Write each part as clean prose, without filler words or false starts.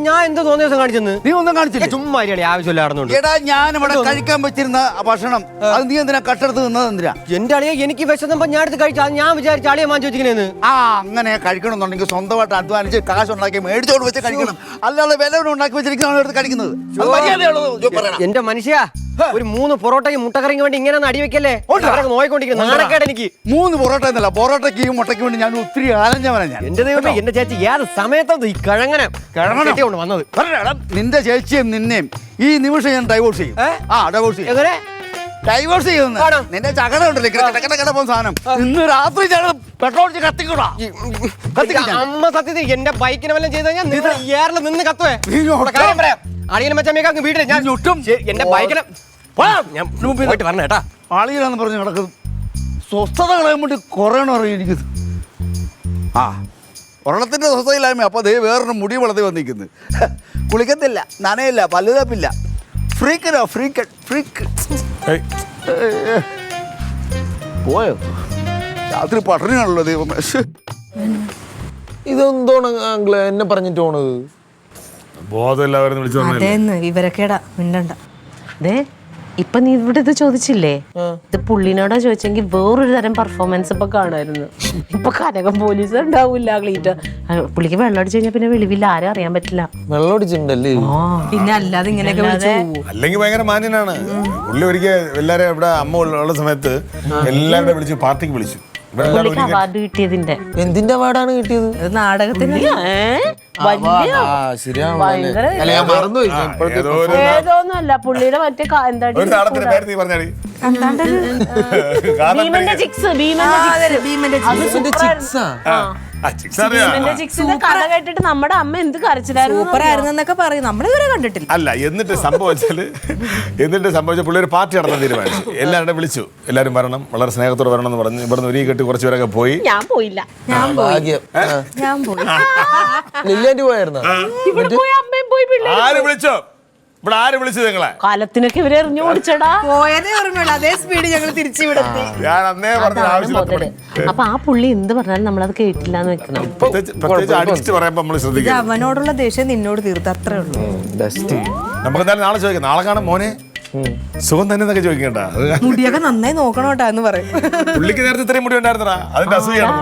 ഞാൻ എന്തോ തോന്നിയ ദിവസം കാണിച്ചെന്ന് നീ ഒന്നും കാണിച്ചില്ല. ചുമ്മാ ആവശ്യമില്ലായിരുന്നുണ്ട്. എടാ ഞാൻ ഇവിടെ കഴിക്കാൻ വെച്ചിരുന്ന ഭക്ഷണം അത് നീ എന്തിനാ കട്ടെടുത്ത് നിന്നത് എന്തിനാ? എന്റെ അളിയെ എനിക്ക് വിശന്നപ്പോ ഞാൻ എടുത്ത് കഴിച്ചാ ഞാൻ വിചാരിച്ച അളിയെ വാങ്ങിച്ചു വെച്ചിരിക്കുന്നേന്ന്. അങ്ങനെ കഴിക്കണമെന്നുണ്ടെങ്കിൽ സ്വന്തമായിട്ട് അധ്വാനിച്ച് കാശുണ്ടാക്കി മേടിച്ചോട് വെച്ച് കഴിക്കണം. അല്ലാതെ വില ഉണ്ടാക്കി വെച്ചിരിക്കുന്ന എടുത്ത് കഴിക്കുന്നത് എന്റെ മനുഷ്യ ഒരു 3 പൊറോട്ടയും മുട്ടക്കറിക്ക് വേണ്ടി ഇങ്ങനെ അടി വെക്കല്ലേ നോയിക്കൊണ്ടിരിക്കുന്നു. നാണക്കേട് എനിക്ക്. 3 പൊറോട്ട എന്നല്ല, പൊറോട്ടയ്ക്ക് മുട്ടയ്ക്ക് വേണ്ടി ഞാൻ ഒത്തിരി ആലഞ്ചവനാ ഞാൻ. എന്റെ ദൈവമേ, എന്റെ ചേച്ചി ഏത് സമയത്തും ഈ കിഴങ്ങനെ കൊണ്ട് വന്നത്. നിന്റെ ചേച്ചിയും നിന്നെയും ഈ നിമിഷം ഞാൻ ഡൈവോഴ്സ് ചെയ്യും. ഡൈവോഴ്സ് ചെയ്യും. എങ്ങനെ ഡൈവോഴ്സ് ചെയ്യുന്നു? നിന്റെ ചകട ഉണ്ടല്ലേ കിടക്കുന്ന സാധനം ഇന്ന് രാത്രി ഞങ്ങൾ പെട്രോൾ കത്തിക്കൂടാ. അമ്മ സത്യത്തിൽ എന്റെ ബൈക്കിനെ വല്ലതും ചെയ്ത് കഴിഞ്ഞാൽ ഏറിൽ നിന്ന് കത്തുവേ. കാര്യം പറയാം, അളിയനെ വെച്ചമ്മേക്കാക്ക് വീട്ടിൽ ഞാൻ ചുറ്റും എന്റെ ബൈക്കിനെ പോയിട്ട് പറഞ്ഞ കേട്ടാ. ആളിയാന്ന് പറഞ്ഞ് കിടക്കുന്നത് സ്വസ്ഥത കളയാൻ വേണ്ടി കുറയണം അറിയാം എനിക്ക്. ഒരെണ്ണത്തിന്റെ സ്വസ്ഥതയില്ലായ്മ. അപ്പൊ ദേ വേറൊരു മുടി വളർത്തി വന്നിരിക്കുന്നു. കുളിക്കത്തില്ല, നനയില്ല, പല്ലുതപ്പില്ല. ഫ്രീക്കനോ ഫ്രീക്ക് പോയോ? രാത്രി പട്ടിണിയാണല്ലോ ദൈവമേ. ഇതെന്തോണ് അങ്കിള് എന്നെ പറഞ്ഞിട്ട് പോണത്? ബോധമില്ലാവരെന്ന് വിളിച്ചു ഇവരൊക്കെടാ മിണ്ടണ്ട. ദേ ഇപ്പൊ നീ ഇവിടെ ഇത് ചോദിച്ചില്ലേ, ഇത് പുള്ളിനോടാ ചോദിച്ചെങ്കിൽ വേറൊരു തരം പെർഫോമൻസ് ഇപ്പൊ കാണുമായിരുന്നു. ഇപ്പൊ കനകം പോലീസ് ഉണ്ടാവൂല ക്ലീറ്റ്. പുള്ളിക്ക് വെള്ളം അടിച്ചു കഴിഞ്ഞാൽ പിന്നെ വെളിവില്ല, ആരും അറിയാൻ പറ്റില്ല. വെള്ളം അടിച്ചിട്ടുണ്ടല്ലേ? പിന്നെ അല്ലാതെ ഇങ്ങനെയൊക്കെ അല്ലെങ്കിൽ ഭയങ്കര മാന്യനാണ് പുള്ളി. ഒരിക്കൽ എല്ലാരും ഇവിടെ അമ്മ ഉള്ള സമയത്ത് എല്ലാവരുടെ വിളിച്ച് പാർട്ടിക്ക് വിളിച്ചു. പുള്ളിക്ക് അവാർഡ് കിട്ടിയതിന്റെ. എന്തിന്റെ അവാർഡാണ് കിട്ടിയത്? നാടകത്തിന് ഏതോന്നല്ല പുള്ളിയുടെ മറ്റേ ഭീമന്റെ ചിക്സ്. കഥ കേട്ടിട്ട് നമ്മുടെ അമ്മ എന്ത് കരച്ചിലായിരുന്നു പറയും. നമ്മളിതുവരെ കണ്ടിട്ടില്ല. അല്ല, എന്നിട്ട് സംഭവിച്ച പുള്ളി ഒരു പാർട്ടി നടത്താൻ തീരുമാനിച്ചു. എല്ലാവരുടെ വിളിച്ചു, എല്ലാവരും വരണം, വളരെ സ്നേഹത്തോടെ വരണം എന്ന് പറഞ്ഞു. ഇവിടുന്ന് ഒരു കെട്ടി കുറച്ചുപേരൊക്കെ പോയി. ഞാൻ പോയില്ല. ലില്ലിയാൻറ്റി പോയായിരുന്നോ? അമ്മയും പോയി. ആര് വിളിച്ചോ? ഇവിടെ ആര് വിളിച്ചു നിങ്ങളെ? കാലത്തിനൊക്കെ ഇവരെ എറിഞ്ഞു ഓടിച്ചടാ. പോയതേ ഓർമ്മയുള്ളൂ, അതേ സ്പീഡ് ഞങ്ങൾ തിരിച്ചു വിടത്തി. ഞാൻ അന്നേ പറഞ്ഞ ആവശ്യമില്ല. അപ്പൊ ആ പുള്ളി എന്ത് പറഞ്ഞാലും നമ്മളത് കേട്ടില്ലാന്ന് വെക്കണം. പ്രത്യേകിച്ച് അടിച്ചിട്ട് പറയുമ്പോ നമ്മൾ ശ്രദ്ധിക്കണം. അവനോടുള്ള ദേഷ്യം നിന്നോട് തീർത്ത് അത്രേ ഉള്ളൂ. നമുക്ക് എന്തായാലും നാളെ ചോദിക്കാം. നാളെ കാണാൻ മോനെ സുഖം തന്നെ എന്നൊക്കെ ചോദിക്കണ്ട. മുടിയൊക്കെ നന്നായി നോക്കണോട്ടാ എന്ന് പറയും. പുള്ളിക്ക് നേരത്തെ ഇത്രയും മുടി ഉണ്ടായിരുന്നടാ, അതിന്റെ അസൂയാണ്.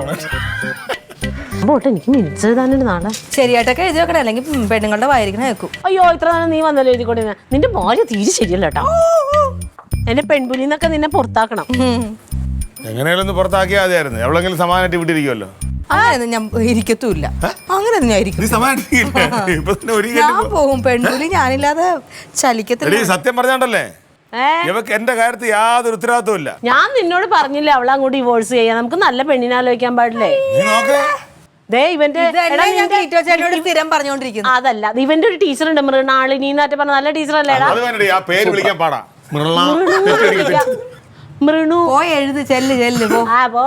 പോട്ടെ, എനിക്ക് മിനിറ്റ്സ് എഴുതാനുണ്ട് നാളെ. ശരിയായിട്ടൊക്കെ എഴുതി വെക്കണേ, അല്ലെങ്കിൽ പെണ്ണുങ്ങളുടെ വായിരിക്കണ കേൾക്കും. അയ്യോ, ഇത്ര നേരം നീ വന്നല്ലോ എഴുതിക്കൊണ്ടേ. നിന്റെ ഭാര്യ തീരെ ശരിയല്ല കേട്ടോ. എന്റെ പെൺപുലിന്നൊക്കെ നിന്നെ പുറത്താക്കണം. എങ്ങനെയാലും ഒന്ന് പുറത്താക്കിയാൽ മതിയായിരുന്നു. എവിടെങ്കിലും സമാധാനമായിട്ട് വിട്ടിരിക്കുമല്ലോ. അങ്ങനെയൊന്നും ഞാൻ ഇരിക്കത്തുമില്ല. അങ്ങനെയൊന്നും ഞാൻ ഇരിക്കും. ഞാൻ പോകും. പെൺപുലി ഞാനില്ലാതെ ചലിക്കത്തില്ല. സത്യം പറഞ്ഞാണ്ടല്ലേ, ഇവക്ക് എന്റെ കാര്യത്തിൽ യാതൊരു ഉത്തരവാദിത്വം ഇല്ല. ഞാൻ നിന്നോട് പറഞ്ഞില്ലേ അവളെ അങ്ങോട്ട് ഡിവോഴ്സ് ചെയ്യാൻ. നമുക്ക് നല്ല പെണ്ണിനെ ആലോചിക്കാൻ പാടില്ലേ? ദേ ഇവന്റെ സ്ഥിരം പറഞ്ഞോണ്ടിരിക്കുന്നു. അതല്ല, ഇവന്റെ ഒരു ടീച്ചർ ഉണ്ട്, മൃണാളിനി എന്നായിട്ട് പറഞ്ഞ നല്ല ടീച്ചർ അല്ലേടാ. മൃണു പോയി എഴുത്. ചെല്ല് പോ.